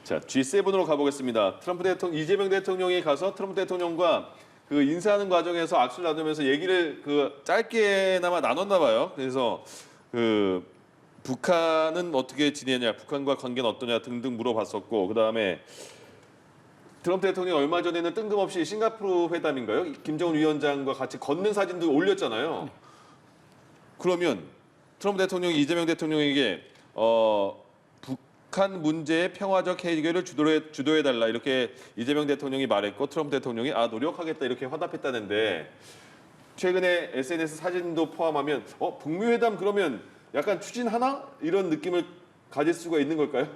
자, G7으로 가보겠습니다. 이재명 대통령이 가서 트럼프 대통령과 그 인사하는 과정에서 악수를 나누면서 얘기를 짧게나마 나눴나 봐요. 그래서 북한은 어떻게 지내냐, 북한과 관계는 어떠냐 등등 물어봤었고, 그다음에 트럼프 대통령이 얼마 전에는 뜬금없이 싱가포르 회담인가요? 김정은 위원장과 같이 걷는 사진도 올렸잖아요. 그러면 트럼프 대통령이 이재명 대통령에게 북한 문제의 평화적 해결을 주도해달라 이렇게 이재명 대통령이 말했고, 트럼프 대통령이 노력하겠다 이렇게 화답했다는데, 최근에 SNS 사진도 포함하면 북미 회담 그러면 약간 추진하나? 이런 느낌을 가질 수가 있는 걸까요?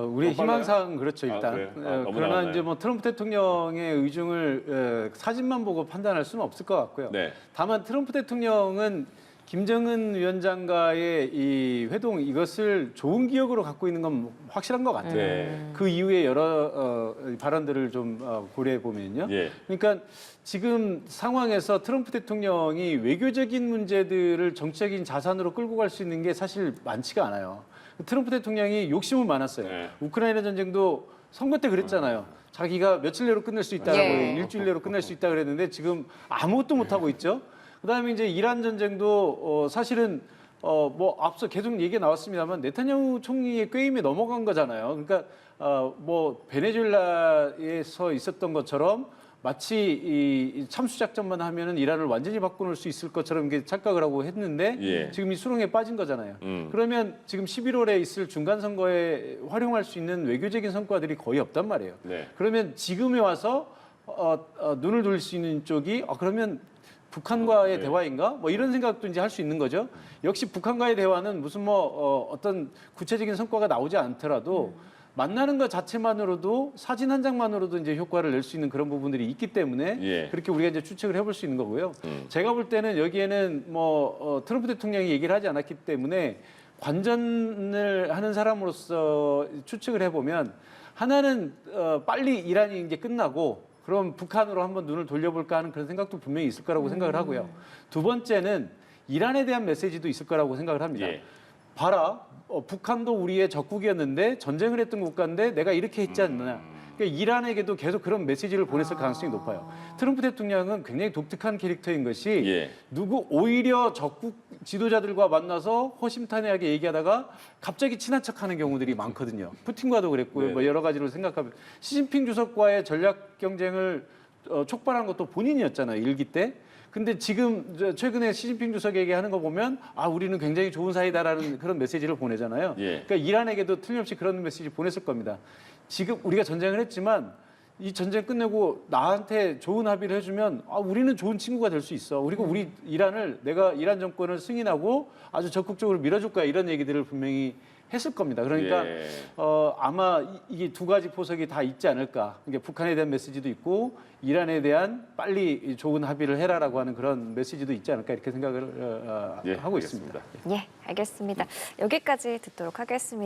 우리 희망사항은 그렇죠, 일단. 그러나 이제 뭐 트럼프 대통령의 의중을 사진만 보고 판단할 수는 없을 것 같고요. 네. 다만 트럼프 대통령은 김정은 위원장과의 이 회동 이것을 좋은 기억으로 갖고 있는 건 확실한 것 같아요. 네. 그 이후에 여러 발언들을 좀 고려해 보면요. 예. 그러니까 지금 상황에서 트럼프 대통령이 외교적인 문제들을 정치적인 자산으로 끌고 갈 수 있는 게 사실 많지가 않아요. 트럼프 대통령이 욕심은 많았어요. 네. 우크라이나 전쟁도 선거 때 그랬잖아요. 자기가 며칠 내로 끝낼 수 있다고, 일주일 내로 끝낼 수 있다 그랬는데 지금 아무것도 못 하고 있죠. 그다음에 이제 이란 전쟁도 사실은 뭐 앞서 계속 얘기가 나왔습니다만 네타냐후 총리의 꾀임에 넘어간 거잖아요. 그러니까 뭐 베네수엘라에서 있었던 것처럼 마치 이 참수 작전만 하면은 이란을 완전히 바꿔놓을 수 있을 것처럼 이렇게 착각을 하고 했는데 예. 지금 이 수렁에 빠진 거잖아요. 그러면 지금 11월에 있을 중간 선거에 활용할 수 있는 외교적인 성과들이 거의 없단 말이에요. 네. 그러면 지금에 와서 눈을 돌릴 수 있는 쪽이 그러면 북한과의 네. 대화인가? 뭐 이런 생각도 이제 할 수 있는 거죠. 역시 북한과의 대화는 무슨 어떤 구체적인 성과가 나오지 않더라도 만나는 것 자체만으로도 사진 한 장만으로도 이제 효과를 낼 수 있는 그런 부분들이 있기 때문에 예. 그렇게 우리가 이제 추측을 해볼 수 있는 거고요. 제가 볼 때는 여기에는 트럼프 대통령이 얘기를 하지 않았기 때문에 관전을 하는 사람으로서 추측을 해보면 하나는 빨리 이란이 이제 끝나고 그럼 북한으로 한번 눈을 돌려볼까 하는 그런 생각도 분명히 있을 거라고 생각을 하고요. 두 번째는 이란에 대한 메시지도 있을 거라고 생각을 합니다. 예. 봐라, 북한도 우리의 적국이었는데 전쟁을 했던 국가인데 내가 이렇게 했지 않느냐. 그러니까 이란에게도 계속 그런 메시지를 보냈을 가능성이 높아요. 트럼프 대통령은 굉장히 독특한 캐릭터인 것이 예. 오히려 적국 지도자들과 만나서 허심탄회하게 얘기하다가 갑자기 친한 척하는 경우들이 많거든요. 푸틴과도 그랬고요. 네. 뭐 여러 가지로 생각하면 시진핑 주석과의 전략 경쟁을 촉발한 것도 본인이었잖아요. 일기 때. 근데 지금 최근에 시진핑 주석에게 하는 거 보면 우리는 굉장히 좋은 사이다라는 그런 메시지를 보내잖아요. 예. 그러니까 이란에게도 틀림없이 그런 메시지 보냈을 겁니다. 지금 우리가 전쟁을 했지만 이 전쟁 끝내고 나한테 좋은 합의를 해주면 우리는 좋은 친구가 될 수 있어. 그리고 우리 내가 이란 정권을 승인하고 아주 적극적으로 밀어줄 거야. 이런 얘기들을 분명히 했을 겁니다. 그러니까 예. 아마 이게 두 가지 포석이 다 있지 않을까. 그러니까 북한에 대한 메시지도 있고 이란에 대한 빨리 좋은 합의를 해라라고 하는 그런 메시지도 있지 않을까 이렇게 생각을 하고 있습니다. 알겠습니다. 예, 알겠습니다. 여기까지 듣도록 하겠습니다.